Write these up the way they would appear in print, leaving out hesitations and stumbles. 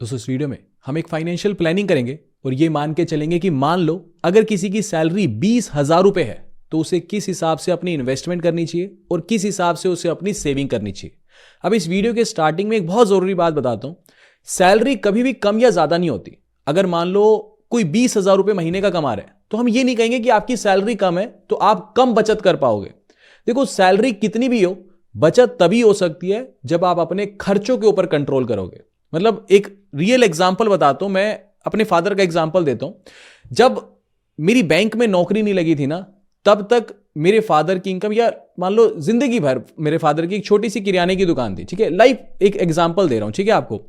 दोस्तों इस वीडियो में हम एक फाइनेंशियल प्लानिंग करेंगे और ये मान के चलेंगे कि मान लो अगर किसी की सैलरी 20,000 रुपए है तो उसे किस हिसाब से अपनी इन्वेस्टमेंट करनी चाहिए और किस हिसाब से उसे अपनी सेविंग करनी चाहिए। अब इस वीडियो के स्टार्टिंग में एक बहुत जरूरी बात बताता हूं, सैलरी कभी भी कम या ज्यादा नहीं होती। अगर मान लो कोई 20,000 रुपए महीने का कमा रहा है तो हम ये नहीं कहेंगे कि आपकी सैलरी कम है तो आप कम बचत कर पाओगे। देखो सैलरी कितनी भी हो, बचत तभी हो सकती है जब आप अपने खर्चों के ऊपर कंट्रोल करोगे। मतलब एक रियल एग्जांपल बताता हूं, मैं अपने फादर का एग्जांपल देता हूं। जब मेरी बैंक में नौकरी नहीं लगी थी ना, तब तक मेरे फादर की इनकम, या मान लो जिंदगी भर मेरे फादर की एक छोटी सी किराने की दुकान थी, ठीक है, लाइफ एक एग्जांपल दे रहा हूं, ठीक है आपको।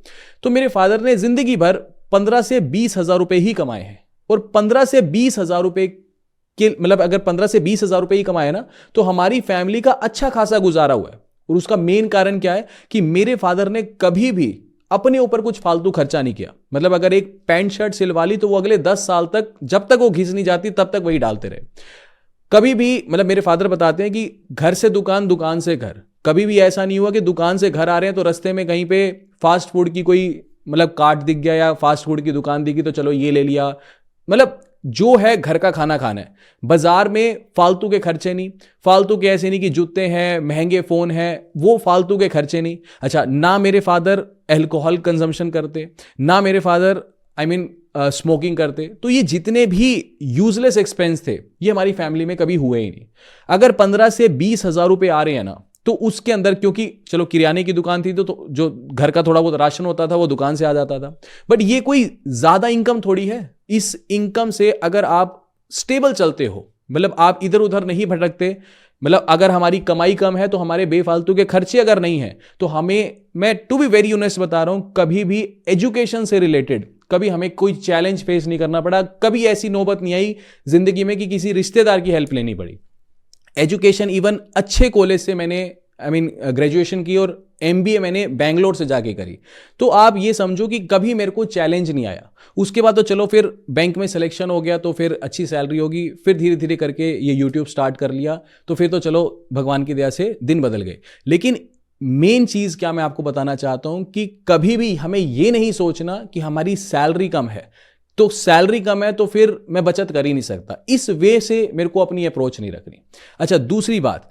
तो मेरे फादर ने जिंदगी भर 15 से 20,000 रुपए ही कमाए हैं। और 15 से 20,000 रुपए के मतलब अगर 15 से 20,000 रुपए ही कमाए ना तो हमारी फैमिली का अच्छा खासा गुजारा हुआ है। और उसका मेन कारण क्या है कि मेरे फादर ने कभी भी अपने ऊपर कुछ फालतू खर्चा नहीं किया। मतलब अगर एक पैंट शर्ट सिलवा ली तो वो अगले 10 साल तक, जब तक वो घिस नहीं जाती तब तक वही डालते रहे। कभी भी, मतलब मेरे फादर बताते हैं कि घर से दुकान, दुकान से घर, कभी भी ऐसा नहीं हुआ कि दुकान से घर आ रहे हैं तो रास्ते में कहीं पे फास्ट फूड की कोई मतलब कार्ट दिख गया या फास्ट फूड की दुकान दिखी तो चलो ये ले लिया। मतलब जो है घर का खाना खाना है। बाजार में फालतू के खर्चे नहीं, फालतू के ऐसे नहीं कि जूते हैं, महंगे फोन हैं, वो फालतू के खर्चे नहीं। अच्छा, ना मेरे फादर अल्कोहल कंजम्पशन करते, ना मेरे फादर स्मोकिंग करते। तो ये जितने भी यूजलेस एक्सपेंस थे ये हमारी फैमिली में कभी हुए ही नहीं। अगर 15 से 20,000 रुपए आ रहे हैं ना तो उसके अंदर, क्योंकि चलो किराने की दुकान थी तो जो घर का थोड़ा बहुत राशन होता था वो दुकान से आ जाता था, बट ये कोई ज्यादा इनकम थोड़ी है। इस इनकम से अगर आप स्टेबल चलते हो, मतलब आप इधर उधर नहीं भटकते, मतलब अगर हमारी कमाई कम है तो हमारे बेफालतू के खर्चे अगर नहीं है तो हमें, मैं टू बी वेरी ऑनेस्ट बता रहा हूं, कभी भी एजुकेशन से रिलेटेड कभी हमें कोई चैलेंज फेस नहीं करना पड़ा। कभी ऐसी नौबत नहीं आई जिंदगी में कि किसी रिश्तेदार की हेल्प लेनी पड़ी। एजुकेशन इवन अच्छे कॉलेज से मैंने ग्रेजुएशन की और एमबीए मैंने बैंगलोर से जाके करी। तो आप ये समझो कि कभी मेरे को चैलेंज नहीं आया। उसके बाद तो चलो फिर बैंक में सिलेक्शन हो गया तो फिर अच्छी सैलरी होगी, फिर धीरे धीरे करके ये यूट्यूब स्टार्ट कर लिया तो फिर तो चलो भगवान की दया से दिन बदल गए। लेकिन मेन चीज क्या मैं आपको बताना चाहता हूं कि कभी भी हमें ये नहीं सोचना कि हमारी सैलरी कम है तो सैलरी कम है तो फिर मैं बचत कर ही नहीं सकता। इस वे से मेरे को अपनी अप्रोच नहीं रखनी। अच्छा, दूसरी बात,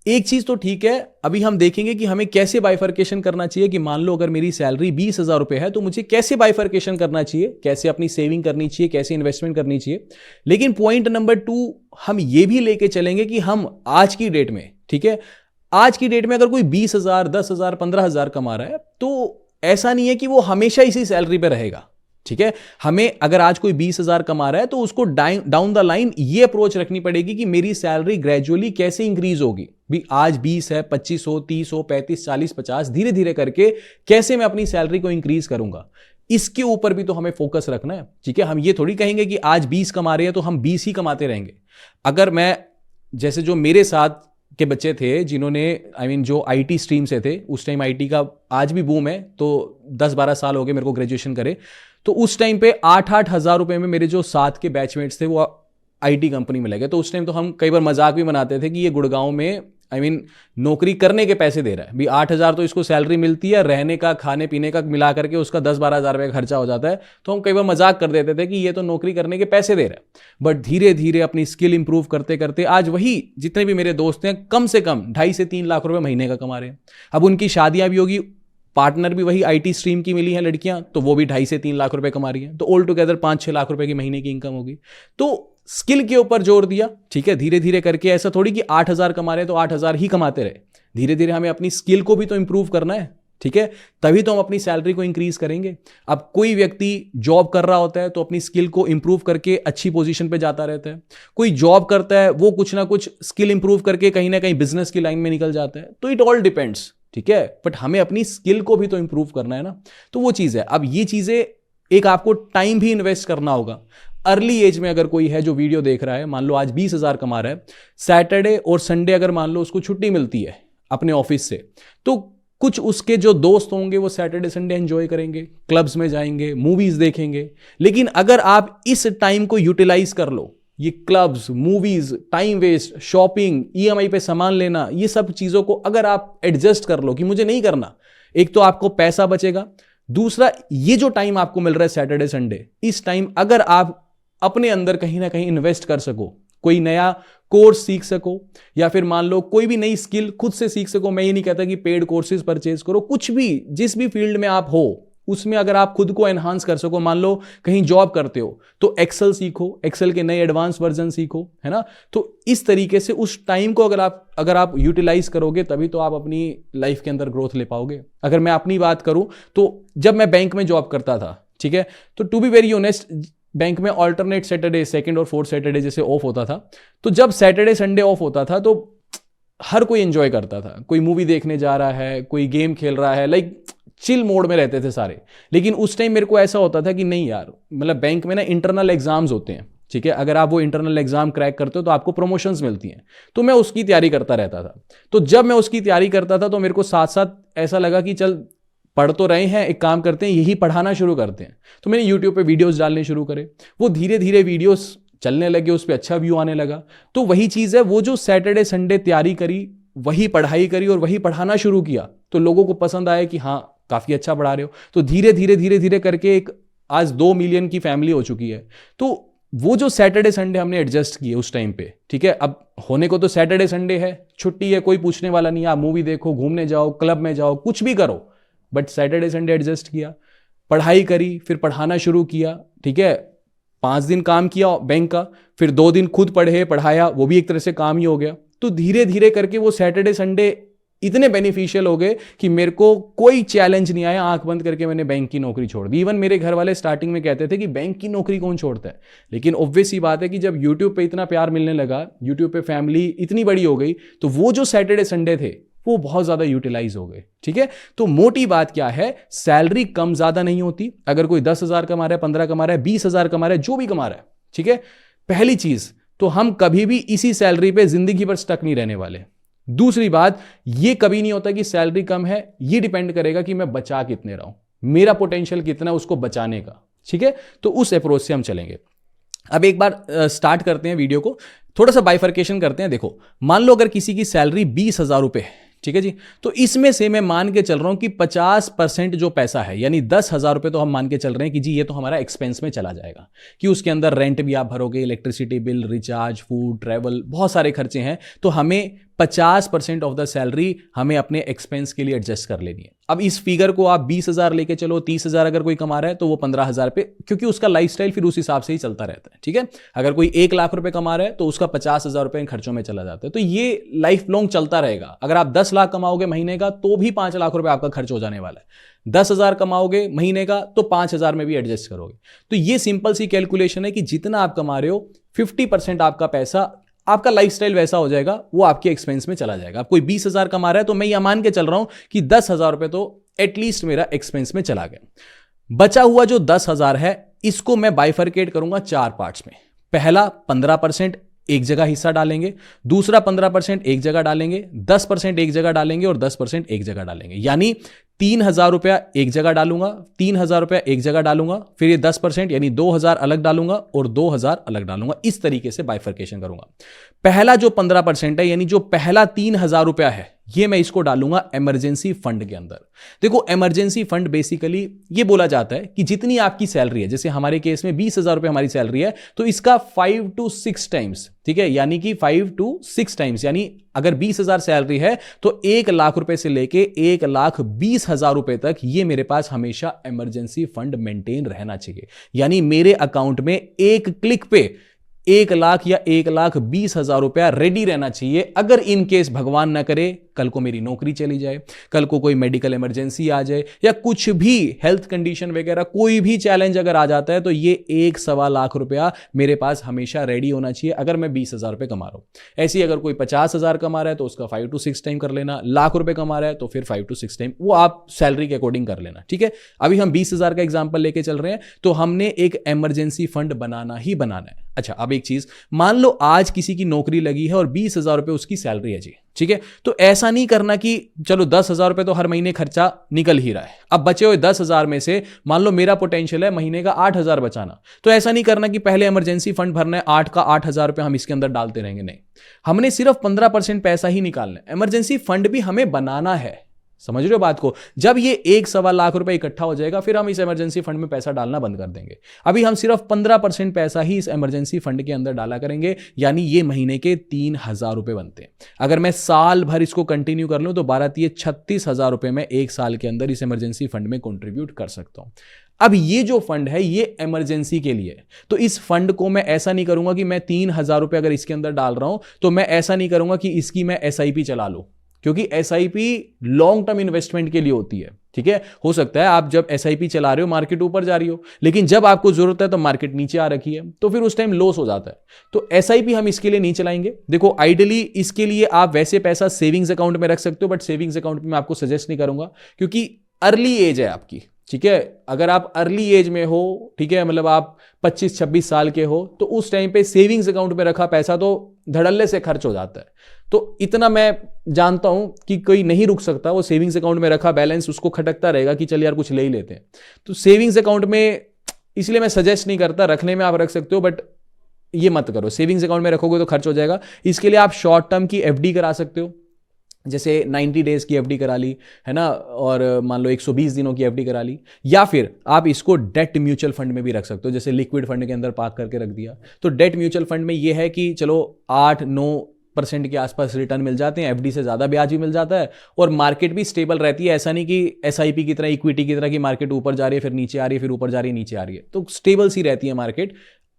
एक चीज तो ठीक है, अभी हम देखेंगे कि हमें कैसे बाइफर्केशन करना चाहिए कि मान लो अगर मेरी सैलरी 20,000 रुपए है तो मुझे कैसे बाइफर्केशन करना चाहिए, कैसे अपनी सेविंग करनी चाहिए, कैसे इन्वेस्टमेंट करनी चाहिए। लेकिन पॉइंट नंबर 2 हम ये भी लेके चलेंगे कि हम आज की डेट में, ठीक है, आज की डेट में अगर कोई 20,000, 10,000, 15,000 कमा रहा है तो ऐसा नहीं है कि वो हमेशा इसी सैलरी पे रहेगा। ठीक है, हमें अगर आज कोई 20,000 कमा रहा है तो उसको डाउन द लाइन ये अप्रोच रखनी पड़ेगी कि मेरी सैलरी ग्रेजुअली कैसे इंक्रीज होगी। भी आज 20 है, 25 हो, 30 हो, 35, 40, 50, धीरे धीरे करके कैसे मैं अपनी सैलरी को इंक्रीज करूंगा, इसके ऊपर भी तो हमें फोकस रखना है। ठीक है, हम ये थोड़ी कहेंगे कि आज 20 कमा रहे हैं तो हम 20 ही कमाते रहेंगे। अगर मैं, जैसे जो मेरे साथ के बच्चे थे जिन्होंने जो आईटी स्ट्रीम से थे, उस टाइम आईटी का आज भी बूम है, तो 10-12 साल हो गए मेरे को ग्रेजुएशन करे, तो उस टाइम पे 8-8 हज़ार रुपए में मेरे जो साथ के बैचमेट्स थे वो आईटी कंपनी में लगे। तो उस टाइम तो हम कई बार मजाक भी बनाते थे कि ये गुड़गांव में नौकरी करने के पैसे दे रहा है। भी 8,000 तो इसको सैलरी मिलती है, रहने का, खाने पीने का मिला करके उसका 10-12 हज़ार रुपये का खर्चा हो जाता है। तो हम कई बार मजाक कर देते थे कि ये तो नौकरी करने के पैसे दे रहा है। बट धीरे धीरे अपनी स्किल इंप्रूव करते करते आज वही जितने भी मेरे दोस्त हैं कम से कम 2.5 से 3 लाख रुपए महीने का कमा रहे हैं। अब उनकी शादियां भी होगी, पार्टनर भी वही आईटी स्ट्रीम की मिली है लड़कियां, तो वो भी 2.5 से 3 लाख रुपए कमा रही हैं। तो ऑल टुगेदर 5-6 लाख रुपए की महीने की इनकम होगी। तो स्किल के ऊपर जोर दिया, ठीक है, धीरे धीरे करके। ऐसा थोड़ी कि 8,000 कमा रहे हैं तो 8,000 ही कमाते रहे। धीरे धीरे हमें अपनी स्किल को भी तो इंप्रूव करना है, ठीक है, तभी तो हम अपनी सैलरी को इंक्रीज करेंगे। अब कोई व्यक्ति जॉब कर रहा होता है तो अपनी स्किल को इंप्रूव करके अच्छी पोजीशन पे जाता रहता है। कोई जॉब करता है वो कुछ ना कुछ स्किल इंप्रूव करके कहीं ना कहीं बिजनेस की लाइन में निकल जाता है। तो इट ऑल डिपेंड्स, ठीक है, बट हमें अपनी स्किल को भी तो इंप्रूव करना है ना। तो वो चीज है। अब ये चीजें एक आपको टाइम भी इन्वेस्ट करना होगा। अर्ली एज में अगर कोई है जो वीडियो देख रहा है, मान लो आज 20,000 कमा रहा है, सैटरडे और संडे अगर मान लो उसको छुट्टी मिलती है अपने ऑफिस से, तो कुछ उसके जो दोस्त होंगे वो सैटरडे संडे एंजॉय करेंगे, क्लब्स में जाएंगे, मूवीज देखेंगे। लेकिन अगर आप इस टाइम को यूटिलाइज कर लो, ये clubs, movies, time waste, shopping, EMI पे सामान लेना, ये सब चीजों को अगर आप एडजस्ट कर लो कि मुझे नहीं करना, एक तो आपको पैसा बचेगा, दूसरा, ये जो टाइम आपको मिल रहा है सैटरडे संडे, इस टाइम अगर आप अपने अंदर कहीं ना कहीं इन्वेस्ट कर सको, कोई नया कोर्स सीख सको, या फिर मान लो कोई भी नई स्किल खुद से सीख सको। मैं ये नहीं कहता कि पेड कोर्सेज परचेज करो, कुछ भी, जिस भी फील्ड में आप हो उसमें अगर आप खुद को एनहांस कर सको, मान लो कहीं जॉब करते हो तो एक्सेल सीखो, एक्सेल के नए एडवांस वर्जन सीखो, है ना। तो इस तरीके से उस टाइम को अगर आप यूटिलाइज करोगे तभी तो आप अपनी लाइफ के अंदर ग्रोथ ले पाओगे। अगर मैं अपनी बात करूं तो जब मैं बैंक में जॉब करता था, ठीक है, तो to be very honest, bank में ऑल्टरनेट सैटरडे, सेकंड और फोर्थ सैटरडे जैसे ऑफ होता था। तो जब सैटरडे संडे ऑफ होता था तो हर कोई एंजॉय करता था, कोई मूवी देखने जा रहा है, कोई गेम खेल रहा है, लाइक चिल मोड में रहते थे सारे। लेकिन उस टाइम मेरे को ऐसा होता था कि नहीं यार, मतलब बैंक में ना इंटरनल एग्जाम्स होते हैं, ठीक है, अगर आप वो इंटरनल एग्जाम क्रैक करते हो तो आपको प्रमोशंस मिलती हैं। तो मैं उसकी तैयारी करता रहता था। तो जब मैं उसकी तैयारी करता था तो मेरे को साथ साथ ऐसा लगा कि चल पढ़ तो रहे हैं, एक काम करते हैं, यही पढ़ाना शुरू करते हैं। तो मैंने यूट्यूब पे वीडियोस डालने शुरू करे, वो धीरे धीरे वीडियोस चलने लगे, उस पर अच्छा व्यू आने लगा। तो वही चीज़ है, वो जो सैटरडे संडे तैयारी करी, वही पढ़ाई करी और वही पढ़ाना शुरू किया, तो लोगों को पसंद आया कि हाँ काफ़ी अच्छा पढ़ा रहे हो। तो धीरे धीरे करके एक आज 2 मिलियन की फैमिली हो चुकी है। तो वो जो सैटरडे संडे हमने एडजस्ट किए उस टाइम पे, ठीक है, अब होने को तो सैटरडे संडे है, छुट्टी है, कोई पूछने वाला नहीं है, आप मूवी देखो, घूमने जाओ, क्लब में जाओ, कुछ भी करो, बट सैटरडे संडे एडजस्ट किया, पढ़ाई करी, फिर पढ़ाना शुरू किया, ठीक है, 5 दिन काम किया बैंक का, फिर 2 दिन खुद पढ़े पढ़ाया, वो भी एक तरह से काम ही हो गया। तो धीरे धीरे करके वो सैटरडे संडे इतने बेनिफिशियल हो गए कि मेरे को कोई चैलेंज नहीं आया, आंख बंद करके मैंने बैंक की नौकरी छोड़ दी। इवन मेरे घर वाले स्टार्टिंग में कहते थे कि बैंक की नौकरी कौन छोड़ता है, लेकिन ऑब्वियस ही बात है कि जब यूट्यूब पे इतना प्यार मिलने लगा, यूट्यूब पे फैमिली इतनी बड़ी हो गई, तो वो जो सैटरडे संडे थे वो बहुत ज्यादा यूटिलाइज हो गए, ठीक है। तो मोटी बात क्या है, सैलरी कम ज्यादा नहीं होती। अगर कोई 10,000 कमा रहा है, 15 कमा रहा है, 20,000 कमा रहा है, जो भी कमा रहा है, ठीक है, पहली चीज तो हम कभी भी इसी सैलरी पे जिंदगी भर स्टक नहीं रहने वाले। दूसरी बात, ये कभी नहीं होता कि सैलरी कम है, ये डिपेंड करेगा कि मैं बचा कितने रहा हूं, मेरा पोटेंशियल कितना है उसको बचाने का, ठीक है। तो उस अप्रोच से हम चलेंगे। अब एक बार स्टार्ट करते हैं वीडियो को, थोड़ा सा बाइफर्केशन करते हैं। देखो, मान लो अगर किसी की सैलरी 20,000 रुपए है, ठीक है जी, तो इसमें से मैं मान के चल रहा हूं कि 50% जो पैसा है, यानी 10,000 रुपए तो हम मान के चल रहे हैं कि जी ये तो हमारा एक्सपेंस में चला जाएगा, कि उसके अंदर रेंट भी आप भरोगे, electricity bill, recharge, food, travel, बहुत सारे खर्चे हैं। तो हमें 50% ऑफ द सैलरी हमें अपने एक्सपेंस के लिए एडजस्ट कर लेनी है। अब इस फिगर को आप 20,000 लेके चलो, 30,000 अगर कोई कमा रहा है तो वो 15,000 पे, क्योंकि उसका लाइफस्टाइल फिर उस हिसाब से ही चलता रहता है, ठीक है। अगर कोई 1 लाख रुपए कमा रहा है तो उसका 50,000 रुपए इन खर्चों में चला जाता है। तो ये लाइफ लॉन्ग चलता रहेगा। अगर आप 10 लाख कमाओगे महीने का तो भी 5 लाख रुपए आपका खर्च हो जाने वाला है। 10,000 कमाओगे महीने का तो 5,000 में भी एडजस्ट करोगे। तो ये सिंपल सी कैलकुलेशन है कि जितना आप कमा रहे हो 50% आपका पैसा, आपका लाइफस्टाइल वैसा हो जाएगा, वो आपके एक्सपेंस में चला जाएगा। आप कोई 20,000 कमा रहा है तो मैं यह मान के चल रहा हूं कि 10,000 रुपए तो एटलीस्ट मेरा एक्सपेंस में चला गया। बचा हुआ जो 10,000 है, इसको मैं बाइफरकेट करूंगा 4 पार्ट्स में। पहला 15% एक जगह हिस्सा डालेंगे, दूसरा 15% एक जगह डालेंगे, 10% एक जगह डालेंगे और 10% एक जगह डालेंगे। यानी 3,000 रुपया एक जगह डालूंगा, 3,000 रुपया एक जगह डालूंगा, फिर ये 10% यानी 2,000 अलग डालूंगा और 2,000 अलग डालूंगा। इस तरीके से बाइफर्केशन करूंगा। पहला जो 15% है, यानी जो पहला 3,000 रुपया है, ये मैं इसको डालूंगा इमरजेंसी फंड के अंदर। देखो, इमरजेंसी फंड बेसिकली ये बोला जाता है कि जितनी आपकी सैलरी है, जैसे हमारे केस में 20,000 रुपए हमारी सैलरी है, तो इसका 5 to 6 टाइम्स, ठीक है, यानी कि 5 to 6 टाइम्स, यानी अगर 20,000 सैलरी है तो 1 लाख रुपए से लेके 1,20,000 रुपए तक ये मेरे पास हमेशा इमरजेंसी फंड मेंटेन रहना चाहिए। यानी मेरे अकाउंट में एक क्लिक पे 1 लाख या 1,20,000 रुपया रेडी रहना चाहिए। अगर इन केस भगवान ना करे कल को मेरी नौकरी चली जाए, कल को कोई मेडिकल इमरजेंसी आ जाए, या कुछ भी हेल्थ कंडीशन वगैरह कोई भी चैलेंज अगर आ जाता है, तो ये 1.25 लाख रुपया मेरे पास हमेशा रेडी होना चाहिए। अगर मैं 20,000 रुपये कमा रहा हूं, ऐसे ही अगर कोई 50,000 कमा रहा है तो उसका 5 to 6 टाइम कर लेना, लाख रुपए कमा रहा है तो फिर 5 to 6 टाइम, वो आप सैलरी के अकॉर्डिंग कर लेना, ठीक है। अभी हम 20,000 का एग्जाम्पल लेके चल रहे हैं, तो हमने एक इमरजेंसी फंड बनाना ही बनाना है। अच्छा, अब एक चीज, मान लो आज किसी की नौकरी लगी है और 20,000 रुपये उसकी सैलरी है जी, ठीक है। तो ऐसा नहीं करना कि चलो 10,000 रुपये तो हर महीने खर्चा निकल ही रहा है, अब बचे हुए 10,000 में से मान लो मेरा पोटेंशियल है महीने का 8,000 बचाना, तो ऐसा नहीं करना कि पहले इमरजेंसी फंड भरना है, 8 का 8,000 रुपये हम इसके अंदर डालते रहेंगे। नहीं, हमने सिर्फ 15% पैसा ही निकालना है। इमरजेंसी फंड भी हमें बनाना है, समझ रहे हो बात को? जब ये 1-1.25 लाख रुपए इकट्ठा हो जाएगा फिर हम इस इमरजेंसी फंड में पैसा डालना बंद कर देंगे। अभी हम सिर्फ 15% पैसा ही इस इमरजेंसी फंड के अंदर डाला करेंगे, यानी ये महीने के 3,000 रुपए बनते हैं। अगर मैं साल भर इसको कंटिन्यू कर लूं तो 36,000 रुपए में एक साल के अंदर इस इमरजेंसी फंड में कॉन्ट्रीब्यूट कर सकता हूं। अब ये जो फंड है ये इमरजेंसी के लिए है, तो इस फंड को मैं ऐसा नहीं करूंगा कि मैं 3,000 रुपए अगर इसके अंदर डाल रहा हूं तो मैं ऐसा नहीं करूंगा कि इसकी मैं SIP चला लूं, क्योंकि SIP लॉन्ग टर्म इन्वेस्टमेंट के लिए होती है। ठीक है, हो सकता है आप जब SIP चला रहे हो मार्केट ऊपर जा रही हो, लेकिन जब आपको जरूरत है तो मार्केट नीचे आ रखी है, तो फिर उस टाइम लॉस हो जाता है। तो SIP हम इसके लिए नहीं चलाएंगे। देखो आइडियली इसके लिए आप वैसे पैसा सेविंग्स अकाउंट में रख सकते हो, बट सेविंग्स अकाउंट में मैं आपको सजेस्ट नहीं करूंगा, क्योंकि अर्ली एज है आपकी। ठीक है, अगर आप अर्ली एज में हो, ठीक है, मतलब आप 25-26 साल के हो, तो उस टाइम पे सेविंग्स अकाउंट में रखा पैसा तो धड़ल्ले से खर्च हो जाता है। तो इतना मैं जानता हूं कि कोई नहीं रुक सकता, वो सेविंग्स अकाउंट में रखा बैलेंस उसको खटकता रहेगा कि चल यार कुछ ले ही लेते हैं। तो सेविंग्स अकाउंट में इसलिए मैं सजेस्ट नहीं करता, रखने में आप रख सकते हो, बट ये मत करो, सेविंग्स अकाउंट में रखोगे तो खर्च हो जाएगा। इसके लिए आप शॉर्ट टर्म की FD करा सकते हो, जैसे 90 डेज की FD करा ली है ना, और मान लो 120 दिनों की FD करा ली, या फिर आप इसको डेट म्यूचुअल फंड में भी रख सकते हो, जैसे लिक्विड फंड के अंदर पार्क करके रख दिया। तो डेट म्यूचुअल फंड में ये है कि चलो 8-9% के आसपास रिटर्न मिल जाते हैं, FD से ज़्यादा ब्याज भी मिल जाता है, और मार्केट भी स्टेबल रहती है। ऐसा नहीं कि SIP की तरह, इक्विटी की तरह की मार्केट ऊपर जा रही है फिर नीचे आ रही है, फिर ऊपर जा रही है नीचे आ रही है, तो स्टेबल सी रहती है मार्केट,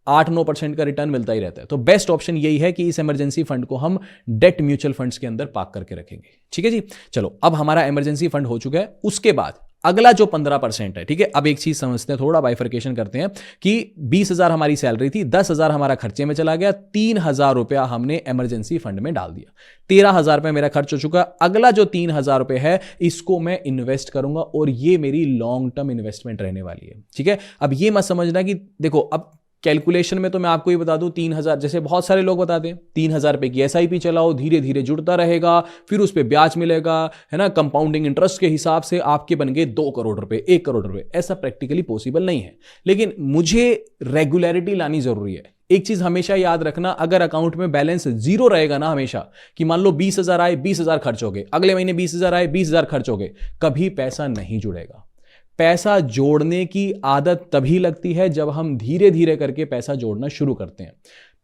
8-9% का रिटर्न मिलता ही रहता है। तो बेस्ट ऑप्शन यही है कि इस इमरजेंसी फंड को हम डेट म्यूचुअल फंड्स के अंदर पार्क करके रखेंगे। ठीक है जी, चलो अब हमारा इमरजेंसी फंड हो चुका है। उसके बाद अगला जो 15% है, ठीक है, अब एक चीज समझते हैं, थोड़ा बाइफरकेशन करते हैं कि 20,000 हमारी सैलरी थी, 10,000 हमारा खर्चे में चला गया, 3,000 रुपया हमने इमरजेंसी फंड में डाल दिया, 13,000 रुपये मेरा खर्च हो चुका। अगला जो 3,000 रुपये है इसको मैं इन्वेस्ट करूंगा, और ये मेरी लॉन्ग टर्म इन्वेस्टमेंट रहने वाली है। ठीक है, अब ये मत समझना कि देखो, अब कैलकुलेशन में तो मैं आपको ये बता दूं, 3,000, जैसे बहुत सारे लोग बताते हैं 3,000 रुपए की SIP चलाओ, धीरे धीरे जुड़ता रहेगा, फिर उस पर ब्याज मिलेगा, है ना, कंपाउंडिंग इंटरेस्ट के हिसाब से आपके बन गए 2 करोड़ रुपए, 1 करोड़ रुपए। ऐसा प्रैक्टिकली पॉसिबल नहीं है, लेकिन मुझे रेगुलरिटी लानी जरूरी है। एक चीज हमेशा याद रखना, अगर अकाउंट में बैलेंस जीरो रहेगा ना हमेशा, कि मान लो 20,000 आए, 20,000 खर्च हो गए, अगले महीने 20,000 आए, 20,000 खर्च हो गए, कभी पैसा नहीं जुड़ेगा। पैसा जोड़ने की आदत तभी लगती है जब हम धीरे धीरे करके पैसा जोड़ना शुरू करते हैं।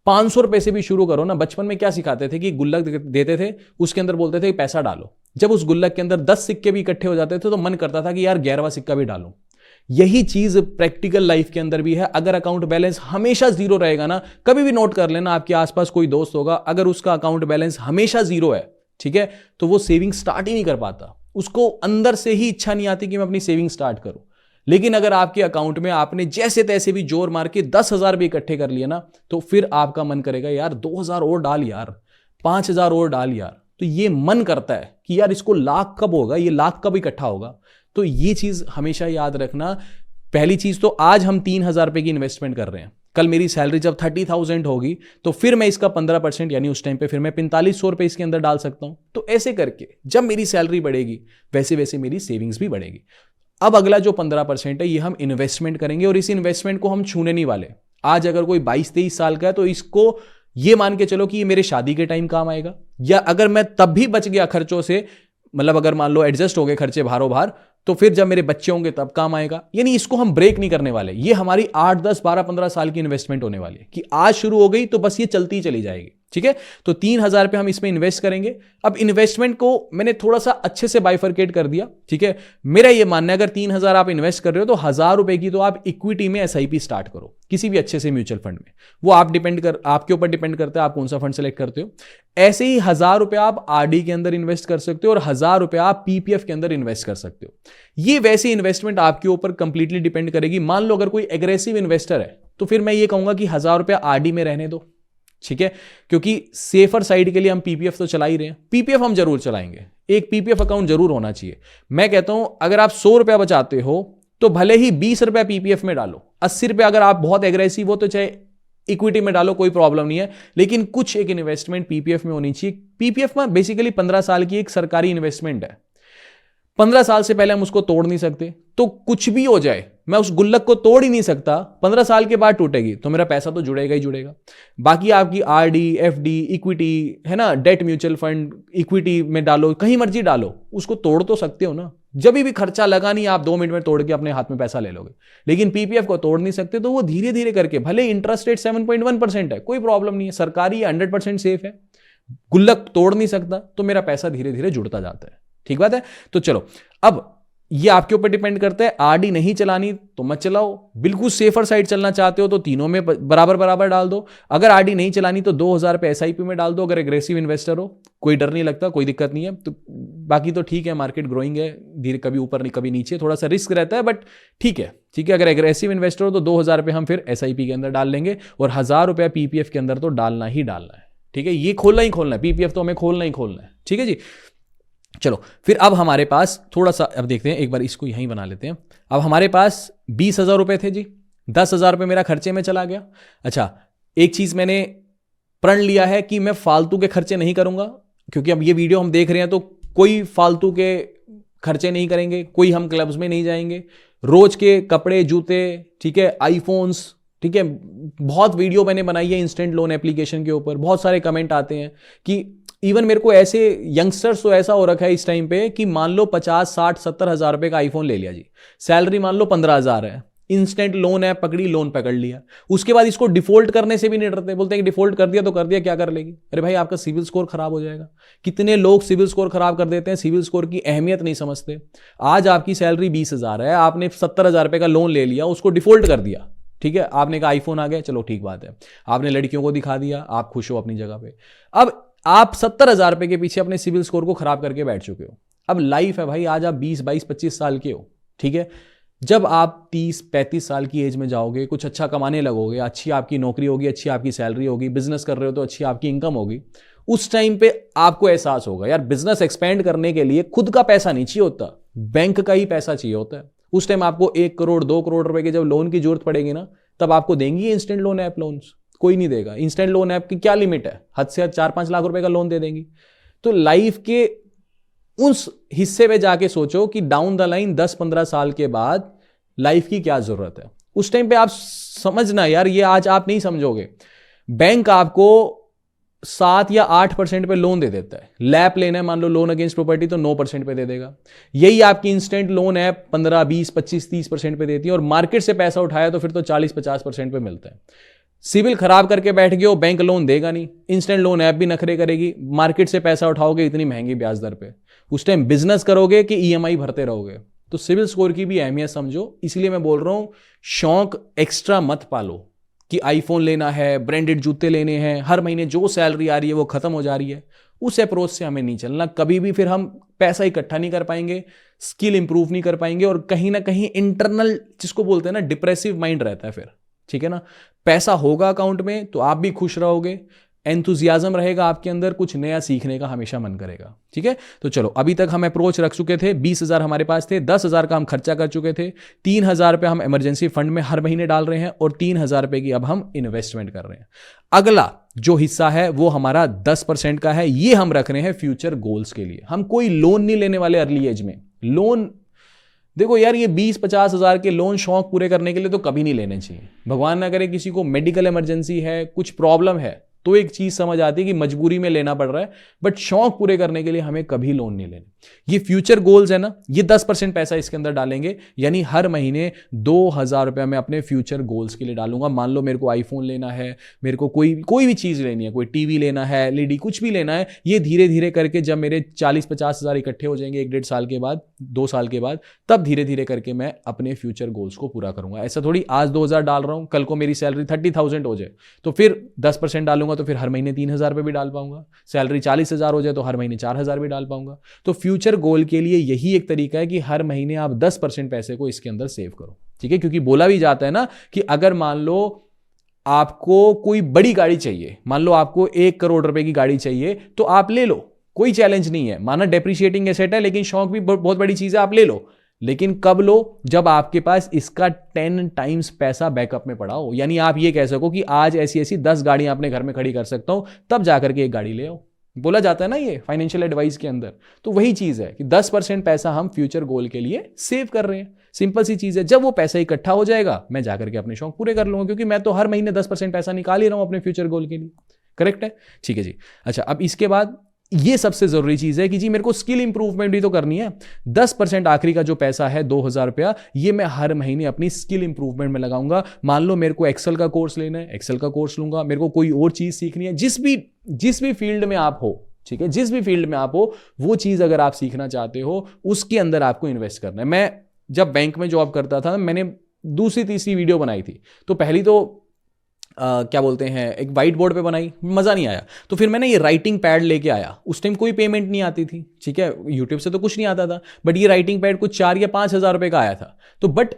500 रुपए से भी शुरू करो ना। बचपन में क्या सिखाते थे कि गुल्लक देते थे, उसके अंदर बोलते थे कि पैसा डालो। जब उस गुल्लक के अंदर 10 सिक्के भी इकट्ठे हो जाते थे तो मन करता था कि यार 11वां सिक्का भी डालूं। यही चीज प्रैक्टिकल लाइफ के अंदर भी है। अगर अकाउंट बैलेंस हमेशा जीरो रहेगा ना, कभी भी नोट कर लेना, आपके आसपास कोई दोस्त होगा, अगर उसका अकाउंट बैलेंस हमेशा जीरो है, ठीक है, तो वो सेविंग स्टार्ट ही नहीं कर पाता। उसको अंदर से ही इच्छा नहीं आती कि मैं अपनी सेविंग स्टार्ट करूं। लेकिन अगर आपके अकाउंट में आपने जैसे तैसे भी जोर मार के 10,000 भी इकट्ठे कर लिए ना, तो फिर आपका मन करेगा यार 2,000 और डाल यार, 5,000 और डाल यार। तो ये मन करता है कि यार इसको लाख कब होगा, ये लाख कब इकट्ठा होगा। तो ये चीज हमेशा याद रखना। पहली चीज तो आज हम 3,000 रुपए की इन्वेस्टमेंट कर रहे हैं, कल मेरी सैलरी जब 30,000 होगी तो फिर मैं इसका 15% यानी उस टाइम पे फिर मैं 4,500 रुपए इसके अंदर डाल सकता हूं। तो ऐसे करके जब मेरी सैलरी बढ़ेगी वैसे वैसे मेरी सेविंग्स भी बढ़ेगी। अब अगला जो 15% है ये हम इन्वेस्टमेंट करेंगे, और इस इन्वेस्टमेंट को हम छूने नहीं वाले। आज अगर कोई 22-23 साल का है तो इसको ये मान के चलो कि ये मेरे शादी के टाइम काम आएगा, या अगर मैं तब भी बच गया खर्चों से, मतलब अगर मान लो एडजस्ट हो गए खर्चे भारों भार, तो फिर जब मेरे बच्चे होंगे तब काम आएगा। यानी इसको हम ब्रेक नहीं करने वाले। ये हमारी 8, 10, 12, 15 साल की इन्वेस्टमेंट होने वाली है कि आज शुरू हो गई तो बस ये चलती ही चली जाएगी। ठीक है, तो 3,000 रुपये हम इसमें इन्वेस्ट करेंगे। अब इन्वेस्टमेंट को मैंने थोड़ा सा अच्छे से बाइफरकेट कर दिया। ठीक है, मेरा ये मानना है अगर 3,000 आप इन्वेस्ट कर रहे हो तो 1,000 रुपए की तो आप इक्विटी में SIP स्टार्ट करो, किसी भी अच्छे से म्यूचुअल फंड में। वो आपके ऊपर डिपेंड करता है आप कौन सा फंड सेलेक्ट करते हो। ऐसे ही 1,000 रुपए आप RD के अंदर इन्वेस्ट कर सकते हो, और 1,000 रुपए आप PPF के अंदर इन्वेस्ट कर सकते हो। ये वैसी इन्वेस्टमेंट आपके ऊपर कंप्लीटली डिपेंड करेगी। मान लो अगर कोई एग्रेसिव इन्वेस्टर है तो फिर मैं ये कहूंगा कि 1,000 रुपया RD में रहने दो। ठीक है, क्योंकि सेफर साइड के लिए हम PPF तो चला ही रहे हैं। PPF हम जरूर चलाएंगे, एक PPF अकाउंट जरूर होना चाहिए। मैं कहता हूं अगर आप 100 रुपया बचाते हो तो भले ही 20 रुपया PPF में डालो, 80 रुपया अगर आप बहुत एग्रेसिव हो तो चाहे इक्विटी में डालो, कोई प्रॉब्लम नहीं है, लेकिन कुछ एक इन्वेस्टमेंट PPF में होनी चाहिए। PPF में बेसिकली 15 साल की एक सरकारी इन्वेस्टमेंट है। 15 साल से पहले हम उसको तोड़ नहीं सकते, तो कुछ भी हो जाए मैं उस गुल्लक को तोड़ ही नहीं सकता, 15 साल के बाद टूटेगी तो मेरा पैसा तो जुड़ेगा ही जुड़ेगा। बाकी आपकी आरडी, एफडी, इक्विटी है ना, डेट म्यूचुअल फंड, इक्विटी में डालो, कहीं मर्जी डालो, उसको तोड़ तो सकते हो ना। जब भी खर्चा लगा नहीं आप 2 मिनट में तोड़ के अपने हाथ में पैसा ले लोगे, लेकिन पीपीएफ को तोड़ नहीं सकते। तो वो धीरे धीरे करके, भले इंटरेस्ट रेट 7.1% है, कोई प्रॉब्लम नहीं है, सरकारी 100% सेफ है, गुल्लक तोड़ नहीं सकता, तो मेरा पैसा धीरे धीरे जुड़ता जाता है। ठीक बात है। तो चलो, अब ये आपके ऊपर डिपेंड करता है। आरडी नहीं चलानी तो मत चलाओ, बिल्कुल सेफर साइड चलना चाहते हो तो तीनों में बराबर बराबर डाल दो। अगर आरडी नहीं चलानी तो 2000 पे एसआईपी में डाल दो। अगर एग्रेसिव इन्वेस्टर हो, कोई डर नहीं लगता, कोई दिक्कत नहीं है। तो बाकी तो ठीक है, मार्केट ग्रोइंग है, धीरे कभी ऊपर नहीं कभी नीचे, थोड़ा सा रिस्क रहता है, बट ठीक है ठीक है। अगर एग्रेसिव इन्वेस्टर हो तो 2000 पे हम फिर एसआईपी के अंदर डाल लेंगे, और 1000 रुपया पीपीएफ के अंदर तो डालना ही डालना है। ठीक है, ये खोलना ही खोलना है, पीपीएफ तो हमें खोलना ही खोलना है। ठीक है जी। चलो फिर अब हमारे पास थोड़ा सा, अब देखते हैं, एक बार इसको यहीं बना लेते हैं। अब हमारे पास 20,000 रुपए थे जी, 10,000 रुपये मेरा खर्चे में चला गया। अच्छा, एक चीज मैंने प्रण लिया है कि मैं फालतू के खर्चे नहीं करूंगा, क्योंकि अब ये वीडियो हम देख रहे हैं तो कोई फालतू के खर्चे नहीं करेंगे, कोई हम क्लब्स में नहीं जाएंगे, रोज के कपड़े, जूते, ठीक है, आईफोन्स, ठीक है। बहुत वीडियो मैंने बनाई है इंस्टेंट लोन एप्लीकेशन के ऊपर, बहुत सारे कमेंट आते हैं कि इवन मेरे को ऐसे यंगस्टर्स तो ऐसा हो रखा है इस टाइम पे कि मान लो 50, 60, 70 हजार रुपए का आईफोन ले लिया जी, सैलरी मान लो 15,000 है, इंस्टेंट लोन है पकड़ी, लोन पकड़ लिया, उसके बाद इसको डिफॉल्ट करने से भी नहीं डरते, बोलते हैं कि डिफॉल्ट कर दिया तो कर दिया, क्या कर लेगी। अरे भाई, आपका सिविल स्कोर खराब हो जाएगा। कितने लोग सिविल स्कोर खराब कर देते हैं, सिविल स्कोर की अहमियत नहीं समझते। आज आपकी सैलरी 20,000 है, आपने 70,000 रुपए का लोन ले लिया, उसको डिफॉल्ट कर दिया, ठीक है, आपने कहा आईफोन आ गया, चलो ठीक बात है, आपने लड़कियों को दिखा दिया, आप खुश हो अपनी जगह पे। अब आप 70,000 रुपए के पीछे अपने सिविल स्कोर को खराब करके बैठ चुके हो। अब लाइफ है भाई, आज आप 20, 22, 25 साल के हो, ठीक है। जब आप 30, 35 साल की एज में जाओगे, कुछ अच्छा कमाने लगोगे, अच्छी आपकी नौकरी होगी, अच्छी आपकी सैलरी होगी, बिजनेस कर रहे हो तो अच्छी आपकी इनकम होगी, उस टाइम पे आपको एहसास होगा यार, बिजनेस एक्सपेंड करने के लिए खुद का पैसा नहीं चाहिए होता, बैंक का ही पैसा चाहिए होता है। उस टाइम आपको 1 करोड़ 2 करोड़ रुपए के जब लोन की जरूरत पड़ेगी ना, तब आपको देंगी इंस्टेंट लोन ऐप लोन्स, कोई नहीं देगा। इंस्टेंट लोन ऐप की क्या लिमिट है, हद से हद 4-5 लाख रुपए का लोन दे देंगी। तो लाइफ के उस हिस्से में जाके सोचो कि डाउन द लाइन 10-15 साल के बाद लाइफ की क्या जरूरत है। उस टाइम पे आप समझना यार, ये आज आप नहीं समझोगे, बैंक आपको 7 या 8% पे लोन दे देता है। लैप लेना है मान लो, लोन अगेंस्ट प्रॉपर्टी, तो 9% पे दे देगा। यही आपकी इंस्टेंट लोन ऐप 15, 20, 25, 30% पे देती है, और मार्केट से पैसा उठाया तो फिर तो 40-50% पे मिलता है। सिविल खराब करके बैठ गए हो, बैंक लोन देगा नहीं, इंस्टेंट लोन ऐप भी नखरे करेगी, मार्केट से पैसा उठाओगे इतनी महंगी ब्याज दर पे, उस टाइम बिजनेस करोगे कि ईएमआई भरते रहोगे। तो सिविल स्कोर की भी अहमियत समझो। इसलिए मैं बोल रहा हूं, शौक एक्स्ट्रा मत पालो कि आईफोन लेना है, ब्रांडेड जूते लेने हैं, हर महीने जो सैलरी आ रही है वो खत्म हो जा रही है। उस अप्रोच से हमें नहीं चलना कभी भी, फिर हम पैसा इकट्ठा नहीं कर पाएंगे, स्किल इंप्रूव नहीं कर पाएंगे, और कहीं ना कहीं इंटरनल, जिसको बोलते हैं ना, डिप्रेसिव माइंड रहता है फिर। ठीक है ना, पैसा होगा अकाउंट में तो आप भी खुश रहोगे, एंथुजियाज्म रहेगा आपके अंदर, कुछ नया सीखने का हमेशा मन करेगा। ठीक है, तो चलो, अभी तक हम अप्रोच रख चुके थे, 20,000 हमारे पास थे, 10,000 का हम खर्चा कर चुके थे, 3,000 रुपये हम इमरजेंसी फंड में हर महीने डाल रहे हैं, और 3,000 रुपये की अब हम इन्वेस्टमेंट कर रहे हैं। अगला जो हिस्सा है वो हमारा 10% का है, ये हम रख रहे हैं फ्यूचर गोल्स के लिए। हम कोई लोन नहीं लेने वाले अर्ली एज में। लोन देखो यार, ये 20-50 हजार के लोन शौक पूरे करने के लिए तो कभी नहीं लेने चाहिए। भगवान ना करे किसी को मेडिकल इमरजेंसी है, कुछ प्रॉब्लम है, तो एक चीज समझ आती है कि मजबूरी में लेना पड़ रहा है, बट शौक पूरे करने के लिए हमें कभी लोन नहीं लेने। ये फ्यूचर गोल्स है ना, ये 10% पैसा इसके अंदर डालेंगे, यानी हर महीने 2,000 रुपया मैं अपने फ्यूचर गोल्स के लिए डालूंगा। मान लो मेरे को आईफोन लेना है, मेरे को कोई भी चीज लेनी है, कोई टीवी लेना है, एलईडी कुछ भी लेना है, ये धीरे धीरे करके जब मेरे 40-50 हजार इकट्ठे हो जाएंगे 1-1.5 साल के बाद, 2 साल के बाद, तब धीरे धीरे करके मैं अपने फ्यूचर गोल्स को पूरा करूंगा। ऐसा थोड़ी आज 2,000 डाल रहा हूं, कल को मेरी सैलरी 30,000 हो जाए तो फिर 10% डालूंगा, तो फिर हर महीने 3,000 रुपये भी डाल पाऊंगा। सैलरी 40,000 हो जाए तो हर महीने 4,000 भी डाल पाऊंगा। तो फ्यूचर गोल के लिए यही एक तरीका है कि हर महीने आप 10% पैसे को इसके अंदर सेव करो। ठीक है, क्योंकि बोला भी जाता है ना कि अगर मान लो आपको कोई बड़ी गाड़ी चाहिए, मान लो आपको 1 करोड़ रुपए की गाड़ी चाहिए, तो आप ले लो, कोई चैलेंज नहीं है। माना डेप्रिशिएटिंग एसेट है, लेकिन शौक भी बहुत बड़ी चीज है, आप ले लो, लेकिन कब लो, जब आपके पास इसका 10 टाइम्स पैसा बैकअप में पड़ा हो। यानी आप ये कह सको कि आज ऐसी ऐसी 10 गाड़ियां अपने घर में खड़ी कर सकता हूं, तब जाकर के एक गाड़ी ले आओ। बोला जाता है ना ये फाइनेंशियल एडवाइस के अंदर। तो वही चीज़ है कि 10% पैसा हम फ्यूचर गोल के लिए सेव कर रहे हैं। सिंपल सी चीज़ है, जब वो पैसा इकट्ठा हो जाएगा मैं जाकर के अपने शौक पूरे कर लूंगा, क्योंकि मैं तो हर महीने 10% पैसा निकाल ही रहा हूं अपने फ्यूचर गोल के लिए। करेक्ट है, ठीक है जी। अच्छा, अब इसके बाद ये सबसे जरूरी चीज है कि जी मेरे को स्किल इंप्रूवमेंट भी तो करनी है। 10% आखिरी का जो पैसा है 2000 रुपया, ये मैं हर महीने अपनी स्किल इंप्रूवमेंट में लगाऊंगा। मान लो मेरे को एक्सेल का कोर्स लेना है, एक्सेल का कोर्स लूंगा। मेरे को कोई और चीज सीखनी है, जिस भी फील्ड में आप हो, ठीक है, जिस भी फील्ड में आप हो, वो चीज अगर आप सीखना चाहते हो उसके अंदर आपको इन्वेस्ट करना है। मैं जब बैंक में जॉब करता था, मैंने दूसरी तीसरी वीडियो बनाई थी, तो पहली तो क्या बोलते हैं, एक वाइट बोर्ड पे बनाई, मज़ा नहीं आया। तो फिर मैंने ये राइटिंग पैड लेके आया। उस टाइम कोई पेमेंट नहीं आती थी, ठीक है, यूट्यूब से तो कुछ नहीं आता था, बट ये राइटिंग पैड कुछ 4 या 5 हज़ार रुपये का आया था। तो बट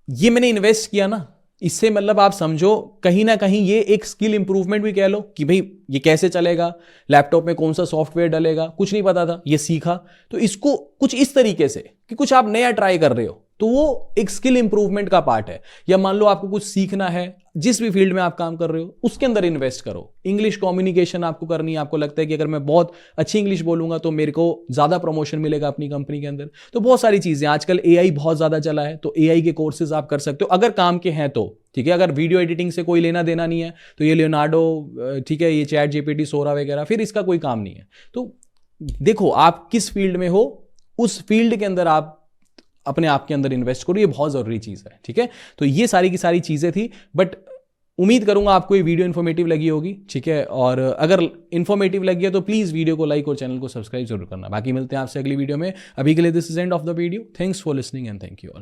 ये मैंने इन्वेस्ट किया ना, इससे मतलब आप समझो कहीं ना कहीं ये एक स्किल इंप्रूवमेंट भी कह लो कि भाई ये कैसे चलेगा, लैपटॉप में कौन सा सॉफ्टवेयर डलेगा, कुछ नहीं पता था, ये सीखा। तो इसको कुछ इस तरीके से कि कुछ आप नया ट्राई कर रहे हो, तो वो एक स्किल इंप्रूवमेंट का पार्ट है। या मान लो आपको कुछ सीखना है, जिस भी फील्ड में आप काम कर रहे हो उसके अंदर इन्वेस्ट करो। इंग्लिश कम्युनिकेशन आपको करनी है, आपको लगता है कि अगर मैं बहुत अच्छी इंग्लिश बोलूंगा तो मेरे को ज्यादा प्रमोशन मिलेगा अपनी कंपनी के अंदर। तो बहुत सारी चीजें, आजकल एआई बहुत ज्यादा चला है, तो एआई के कोर्सेज आप कर सकते हो अगर काम के हैं तो, ठीक है। अगर वीडियो एडिटिंग से कोई लेना देना नहीं है तो ये लियोनार्डो, ठीक है, ये चैट जीपीटी, सोरा वगैरह, फिर इसका कोई काम नहीं है। तो देखो आप किस फील्ड में हो, उस फील्ड के अंदर आप अपने आप के अंदर इन्वेस्ट करो, ये बहुत जरूरी चीज है, ठीक है। तो ये सारी की सारी चीजें थी, बट उम्मीद करूंगा आपको ये वीडियो इन्फॉर्मेटिव लगी होगी, ठीक है। और अगर इन्फॉर्मेटिव लगी है तो प्लीज वीडियो को लाइक और चैनल को सब्सक्राइब जरूर करना। बाकी मिलते हैं आपसे अगली वीडियो में। अभी के लिए this is end of the video. Thanks for listening and thank you all.